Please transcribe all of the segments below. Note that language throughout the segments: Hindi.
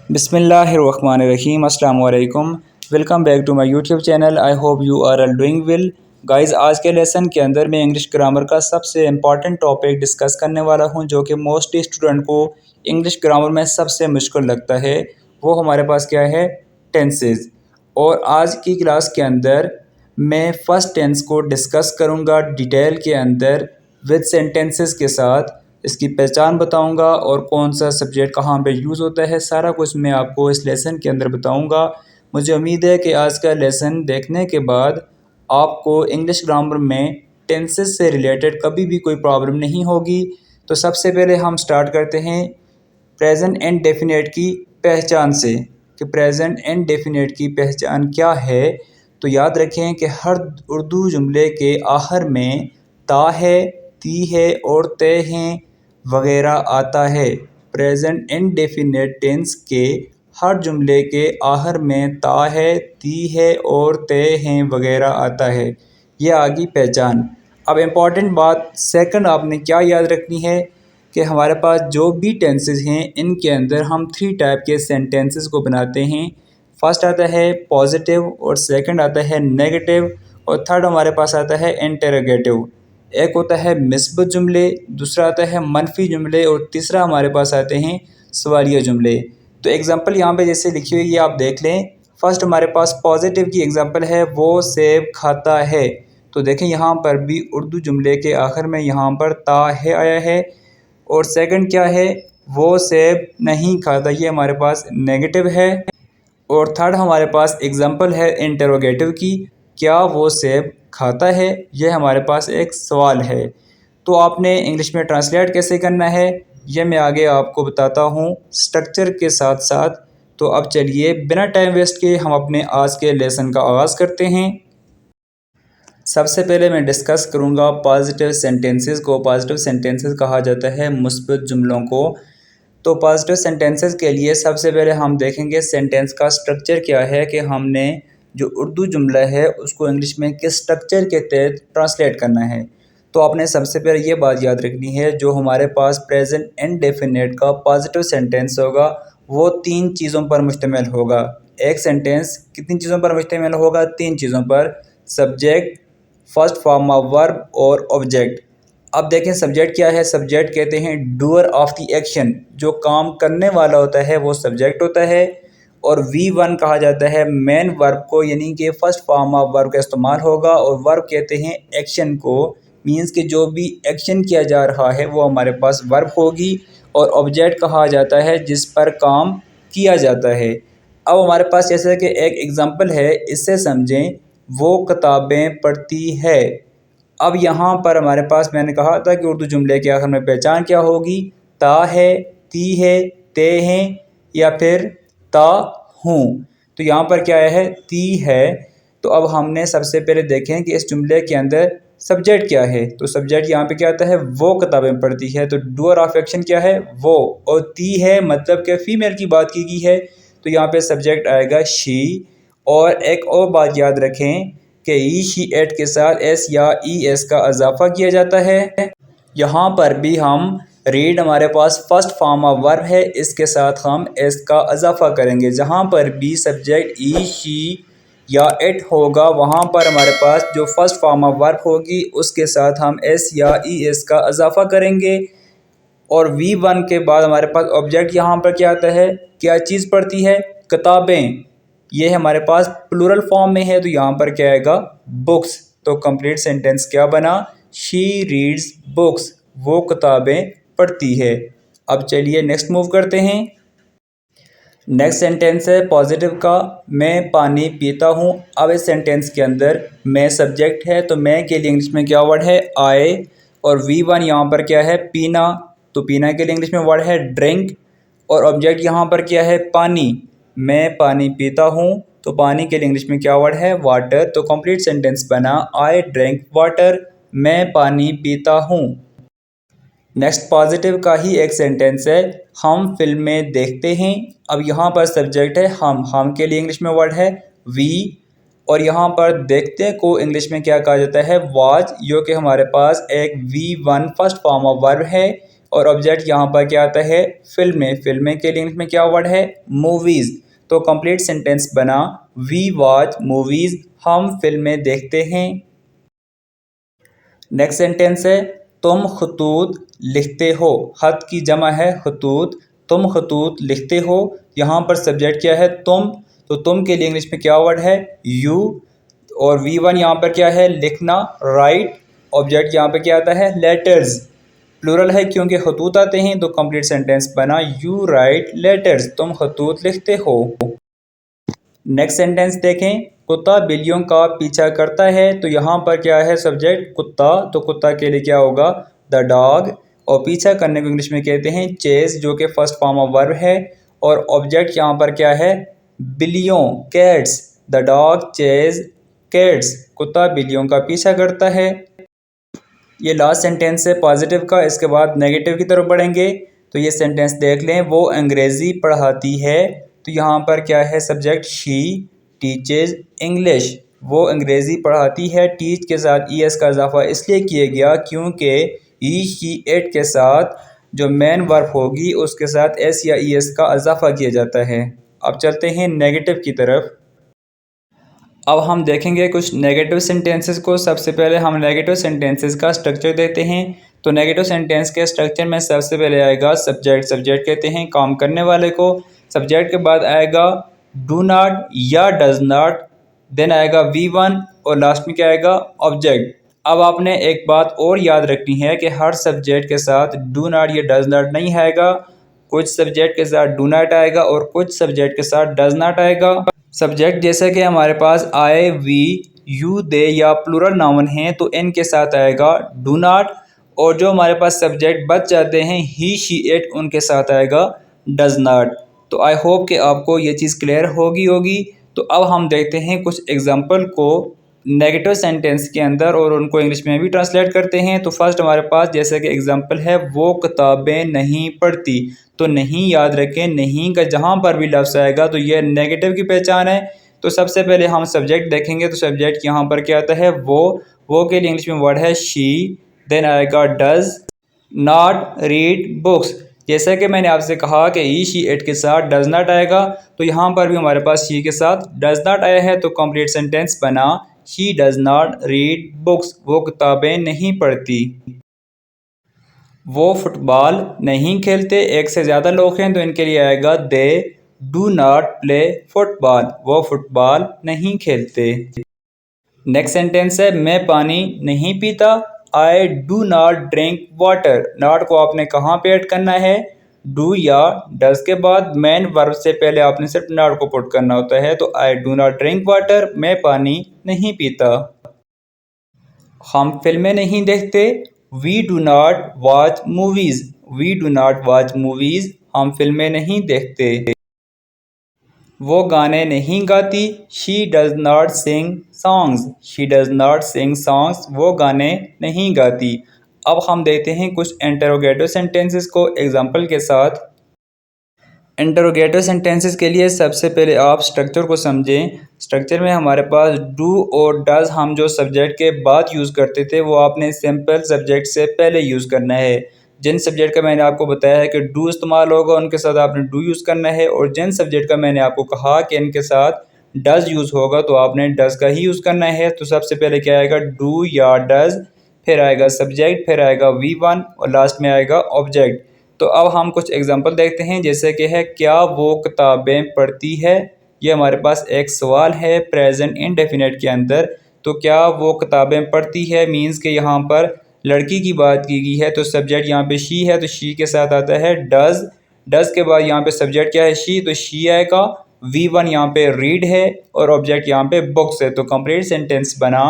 बिस्मिल्लाहिर्रहमानिर्रहीम अस्सलाम वालेकुम। Welcome back to my YouTube channel. I hope you are all doing well. Guys, आज के लेसन के अंदर मैं इंग्लिश ग्रामर का सबसे इम्पॉर्टेंट टॉपिक डिस्कस करने वाला हूं, जो कि मोस्टली स्टूडेंट को इंग्लिश ग्रामर में सबसे मुश्किल लगता है। वो हमारे पास क्या है? टेंसेस। और आज की क्लास के अंदर मैं फ़र्स्ट टेंस को डिस्कस करूंगा डिटेल के अंदर विद सेंटेंसेस के साथ। इसकी पहचान बताऊंगा और कौन सा सब्जेक्ट कहाँ पे यूज़ होता है, सारा कुछ मैं आपको इस लेसन के अंदर बताऊंगा। मुझे उम्मीद है कि आज का लेसन देखने के बाद आपको इंग्लिश ग्रामर में टेंसेस से रिलेटेड कभी भी कोई प्रॉब्लम नहीं होगी। तो सबसे पहले हम स्टार्ट करते हैं प्रेजेंट एंड डेफिनेट की पहचान से, कि प्रेजेंट एंड डेफिनेट की पहचान क्या है। तो याद रखें कि हर उर्दू जुमले के आखिर में ता है, ती है और ते हैं वगैरह आता है। प्रेजेंट इंडेफिनिट टेंस के हर जुमले के आखिर में ता है, ती है और ते हैं वगैरह आता है। ये आगे पहचान। अब इम्पॉर्टेंट बात सेकंड आपने क्या याद रखनी है कि हमारे पास जो भी टेंसेस हैं इनके अंदर हम 3 टाइप के सेंटेंसेस को बनाते हैं। फर्स्ट आता है पॉजिटिव, और सेकंड आता है नेगेटिव, और थर्ड हमारे पास आता है इंटरोगेटिव। एक होता है मिस्बत जुमले, दूसरा आता है मनफी जुमले, और तीसरा हमारे पास आते हैं सवालिया जुमले। तो एग्जांपल यहाँ पे जैसे लिखी हुई है आप देख लें। फर्स्ट हमारे पास पॉजिटिव की एग्जांपल है, वो सेब खाता है। तो देखें यहाँ पर भी उर्दू जुमले के आखिर में यहाँ पर ता है आया है। और सेकंड क्या है? वो सेब नहीं खाता, ये हमारे पास नेगेटिव है। और थर्ड हमारे पास एग्जांपल है इंटरोगेटिव की, क्या वो सेब खाता है, ये हमारे पास एक सवाल है। तो आपने इंग्लिश में ट्रांसलेट कैसे करना है ये मैं आगे आपको बताता हूँ स्ट्रक्चर के साथ साथ। तो अब चलिए बिना टाइम वेस्ट के हम अपने आज के लेसन का आगाज़ करते हैं। सबसे पहले मैं डिस्कस करूँगा पॉजिटिव सेंटेंसेस को। पॉजिटिव सेंटेंसेस कहा जाता है मुस्बत जुमलों को। तो पॉजिटिव सेंटेंसेस के लिए सबसे पहले हम देखेंगे सेंटेंस का स्ट्रक्चर क्या है, कि हमने जो उर्दू जुमला है उसको इंग्लिश में किस स्ट्रक्चर के तहत ट्रांसलेट करना है। तो आपने सबसे पहले ये बात याद रखनी है, जो हमारे पास प्रेजेंट इंडेफिनिट का पॉजिटिव सेंटेंस होगा वो 3 चीज़ों पर मुश्तमिल होगा। एक सेंटेंस कितनी चीज़ों पर मुश्तमिल होगा? 3 चीज़ों पर। Subject, first form of verb और ऑब्जेक्ट। अब देखें सब्जेक्ट क्या है? सब्जेक्ट कहते हैं डूअर ऑफ द एक्शन, जो काम करने वाला होता है वो सब्जेक्ट होता है। और V1 कहा जाता है मेन वर्ब को, यानी कि फर्स्ट फॉर्म ऑफ वर्ब का इस्तेमाल होगा। और वर्ब कहते हैं एक्शन को, मींस कि जो भी एक्शन किया जा रहा है वो हमारे पास वर्ब होगी। और ऑब्जेक्ट कहा जाता है जिस पर काम किया जाता है। अब हमारे पास जैसे कि एक एग्जांपल है, इससे समझें, वो किताबें पढ़ती है। अब यहाँ पर हमारे पास मैंने कहा था कि उर्दू जुमले के आखिर में पहचान क्या होगी? ता है, ती है, ते हैं, या फिर ता हूँ। तो यहाँ पर क्या है? ती है। तो अब हमने सबसे पहले देखें कि इस जुमले के अंदर सब्जेक्ट क्या है। तो सब्जेक्ट यहाँ पे क्या आता है? वो किताबें पढ़ती है। तो डूअर ऑफ एक्शन क्या है? वो। और ती है मतलब कि फीमेल की बात की गई है, तो यहाँ पे सब्जेक्ट आएगा शी। और एक और बात याद रखें कि ई शी एट के साथ एस या ई एस का इजाफा किया जाता है। यहाँ पर भी हम रीड हमारे पास फर्स्ट फॉर्म ऑफ वर्ब है, इसके साथ हम एस का इजाफा करेंगे। जहाँ पर भी सब्जेक्ट ई शी या इट होगा वहाँ पर हमारे पास जो फर्स्ट फॉर्म ऑफ वर्ब होगी उसके साथ हम एस या ई एस का इजाफा करेंगे। और V1 के बाद हमारे पास ऑब्जेक्ट यहाँ पर क्या आता है? क्या चीज़ पढ़ती है? किताबें। ये हमारे पास प्लूरल फॉर्म में है, तो यहाँ पर क्या आएगा? बुक्स। तो कंप्लीट सेंटेंस क्या बना? शी रीड्स बुक्स, वो किताबें पढ़ती है। अब चलिए नेक्स्ट मूव करते हैं। नेक्स्ट सेंटेंस है पॉजिटिव का, मैं पानी पीता हूँ। अब इस सेंटेंस के अंदर मैं सब्जेक्ट है, तो मैं के लिए इंग्लिश में क्या वर्ड है? आए। और V1 यहाँ पर क्या है? पीना। तो पीना के लिए इंग्लिश में वर्ड है ड्रिंक। और ऑब्जेक्ट यहाँ पर क्या है? पानी। मैं पानी पीता हूँ, तो पानी के लिए इंग्लिश में क्या वर्ड है? वाटर। तो कंप्लीट सेंटेंस बना आई ड्रिंक वाटर, मैं पानी पीता हूँ। नेक्स्ट पॉजिटिव का ही एक सेंटेंस है, हम फिल्में देखते हैं। अब यहाँ पर सब्जेक्ट है हम के लिए इंग्लिश में वर्ड है वी। और यहाँ पर देखते को इंग्लिश में क्या कहा जाता है? वॉच, जो कि हमारे पास एक V1 first form of verb है। और ऑब्जेक्ट यहाँ पर क्या आता है, फिल्में। फिल्में के लिए इंग्लिश में क्या वर्ड है, मूवीज़। तो कंप्लीट सेंटेंस बना वी वॉच मूवीज़, हम फिल्में देखते हैं। नेक्स्ट सेंटेंस है तुम खतूत लिखते हो। खत की जमा है खतूत, तुम खतूत लिखते हो। यहाँ पर सब्जेक्ट क्या है, तुम। तो तुम के लिए इंग्लिश में क्या वर्ड है, यू। और वी वन यहाँ पर क्या है, लिखना, राइट। ऑब्जेक्ट यहाँ पर क्या आता है, लेटर्स। प्लूरल है क्योंकि खतूत आते हैं, तो कंप्लीट सेंटेंस बना यू राइट लेटर्स, तुम खतूत लिखते हो। नेक्स्ट सेंटेंस देखें, कुत्ता बिल्लियों का पीछा करता है। तो यहाँ पर क्या है, सब्जेक्ट कुत्ता, तो कुत्ता के लिए क्या होगा, द डॉग। और पीछा करने को इंग्लिश में कहते हैं चेज, जो कि फर्स्ट फॉर्म ऑफ वर्ब है। और ऑब्जेक्ट यहाँ पर क्या है, बिल्लियों, cats. The dog chase cats, कुत्ता बिल्लियों का पीछा करता है। ये लास्ट सेंटेंस है पॉजिटिव का, इसके बाद नेगेटिव की तरफ बढ़ेंगे। तो ये सेंटेंस देख लें, वो अंग्रेज़ी पढ़ाती है। तो यहाँ पर क्या है, सब्जेक्ट शी टीचेज इंग्लिश, वो अंग्रेज़ी पढ़ाती है। टीच के साथ ई एस का इजाफा इसलिए किया गया क्योंकि ई शी इट के साथ जो मेन वर्ब होगी उसके साथ एस या ई एस का इजाफा किया जाता है। अब चलते हैं नेगेटिव की तरफ। अब हम देखेंगे कुछ नेगेटिव सेंटेंसेस को। सबसे पहले हम नेगेटिव सेंटेंसेस का स्ट्रक्चर देखते हैं। तो नेगेटिव सेंटेंस के स्ट्रक्चर में सबसे पहले आएगा सब्जेक्ट। सब्जेक्ट कहते हैं काम करने वाले को। सब्जेक्ट के बाद आएगा डू नॉट या डज नॉट, देन आएगा वी वन, और लास्ट में क्या आएगा, ऑब्जेक्ट। अब आपने एक बात और याद रखनी है कि हर सब्जेक्ट के साथ डू नॉट या डज नॉट नहीं आएगा। कुछ सब्जेक्ट के साथ डू नॉट आएगा और कुछ सब्जेक्ट के साथ डज नॉट आएगा। सब्जेक्ट जैसे कि हमारे पास आई वी यू दे या प्लूरल नाउन हैं, तो इनके साथ आएगा डू नॉट। और जो हमारे पास सब्जेक्ट बच जाते हैं ही शी इट, उनके साथ आएगा डज नॉट। तो आई होप कि आपको ये चीज़ क्लियर होगी। तो अब हम देखते हैं कुछ एग्जांपल को नेगेटिव सेंटेंस के अंदर और उनको इंग्लिश में भी ट्रांसलेट करते हैं। तो फर्स्ट हमारे पास जैसे कि एग्जांपल है, वो किताबें नहीं पढ़ती। तो नहीं याद रखें, नहीं का जहाँ पर भी लफ्ज़ आएगा तो यह नेगेटिव की पहचान है। तो सबसे पहले हम सब्जेक्ट देखेंगे। तो सब्जेक्ट यहाँ पर क्या आता है, वो के लिए इंग्लिश में वर्ड है शी, देन आएगा डज नॉट रीड बुक्स। जैसा कि मैंने आपसे कहा कि ई शी इट के साथ डज नॉट आएगा, तो यहाँ पर भी हमारे पास शी के साथ डज नॉट आया है। तो कंप्लीट सेंटेंस बना she does not read books, वो किताबें नहीं पढ़ती। वो फुटबॉल नहीं खेलते। एक से ज़्यादा लोग हैं तो इनके लिए आएगा they do not play football, वो फुटबॉल नहीं खेलते। नेक्स्ट सेंटेंस है, मैं पानी नहीं पीता। आई do not drink water. Not को आपने कहाँ पे ऐड करना है, डू या डज के बाद मेन वर्ब से पहले आपने सिर्फ नॉट को पुट करना होता है। तो I do not drink water, मैं पानी नहीं पीता। हम फिल्में नहीं देखते। We do not watch movies, we do not watch movies, हम फिल्में नहीं देखते। वो गाने नहीं गाती। She does not sing songs, she does not sing songs, वो गाने नहीं गाती। अब हम देखते हैं कुछ इंटरोगेटिव सेंटेंसेस को एग्जांपल के साथ। इंटरोगेटिव सेंटेंसेस के लिए सबसे पहले आप स्ट्रक्चर को समझें। स्ट्रक्चर में हमारे पास डू और डज हम जो सब्जेक्ट के बाद यूज़ करते थे वो आपने सिंपल सब्जेक्ट से पहले यूज़ करना है। जिन सब्जेक्ट का मैंने आपको बताया है कि डू इस्तेमाल होगा उनके साथ आपने डू यूज़ करना है, और जिन सब्जेक्ट का मैंने आपको कहा कि इनके साथ डज यूज़ होगा तो आपने डज का ही यूज़ करना है। तो सबसे पहले क्या आएगा, डू या डज, फिर आएगा सब्जेक्ट, फिर आएगा वी वन और लास्ट में आएगा ऑब्जेक्ट। तो अब हम कुछ एग्जांपल देखते हैं, जैसे कि है क्या वो किताबें पढ़ती है। ये हमारे पास एक सवाल है प्रेजेंट इंडेफिनिट के अंदर। तो क्या वो किताबें पढ़ती है मींस के यहाँ पर लड़की की बात की गई है। तो सब्जेक्ट यहाँ पे शी है, तो शी के साथ आता है डज। डज के बाद यहाँ पे सब्जेक्ट क्या है, शी, तो शी आएगा। वी वन यहाँ पे रीड है और ऑब्जेक्ट यहाँ पे बुक्स है। तो कंप्लीट सेंटेंस बना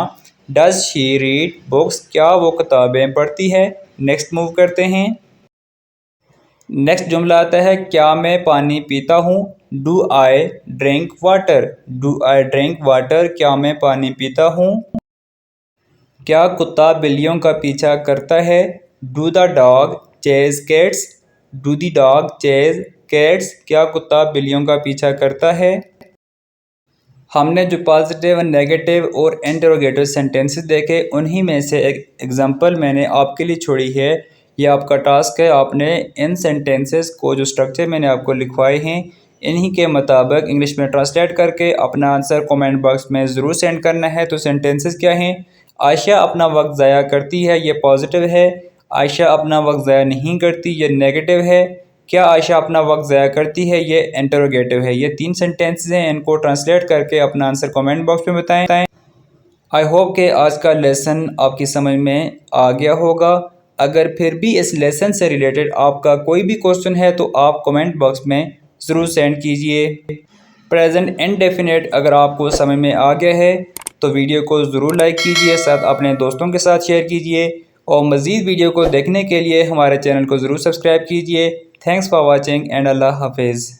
डज शी रीड बुक्स, क्या वो किताबें पढ़ती है। नेक्स्ट मूव करते हैं। नेक्स्ट जुमला आता है, क्या मैं पानी पीता हूँ। Do I drink water, do I drink water, क्या मैं पानी पीता हूँ। क्या कुत्ता बिल्लियों का पीछा करता है। Do the dog chase cats, do the dog chase cats, क्या कुत्ता बिल्लियों का पीछा करता है। हमने जो पॉजिटिव, नेगेटिव और इंटरोगेटिव सेंटेंसेस देखे उन्हीं में से एक एग्जांपल मैंने आपके लिए छोड़ी है ये आपका टास्क है। आपने इन सेंटेंसेस को जो स्ट्रक्चर मैंने आपको लिखवाए हैं इन्हीं के मुताबिक इंग्लिश में ट्रांसलेट करके अपना आंसर कमेंट बॉक्स में ज़रूर सेंड करना है। तो सेंटेंसेस क्या हैं? आयशा अपना वक्त ज़ाया करती है, ये पॉजिटिव है। आयशा अपना वक्त ज़ाया नहीं करती, ये नेगेटिव है। क्या आयशा अपना वक्त ज़ाया करती है, ये इंटरोगेटिव है। ये 3 सेंटेंसेस हैं, इनको ट्रांसलेट करके अपना आंसर कमेंट बॉक्स में बताएं। आई होप कि आज का लेसन आपकी समझ में आ गया होगा। अगर फिर भी इस लेसन से रिलेटेड आपका कोई भी क्वेश्चन है तो आप कमेंट बॉक्स में ज़रूर सेंड कीजिए। प्रेजेंट इंडेफिनिट अगर आपको समझ में आ गया है तो वीडियो को ज़रूर लाइक कीजिए, साथ अपने दोस्तों के साथ शेयर कीजिए और मज़ीद वीडियो को देखने के लिए हमारे चैनल को ज़रूर सब्सक्राइब कीजिए। थैंक्स फॉर वॉचिंग एंड अल्लाह हाफिज़।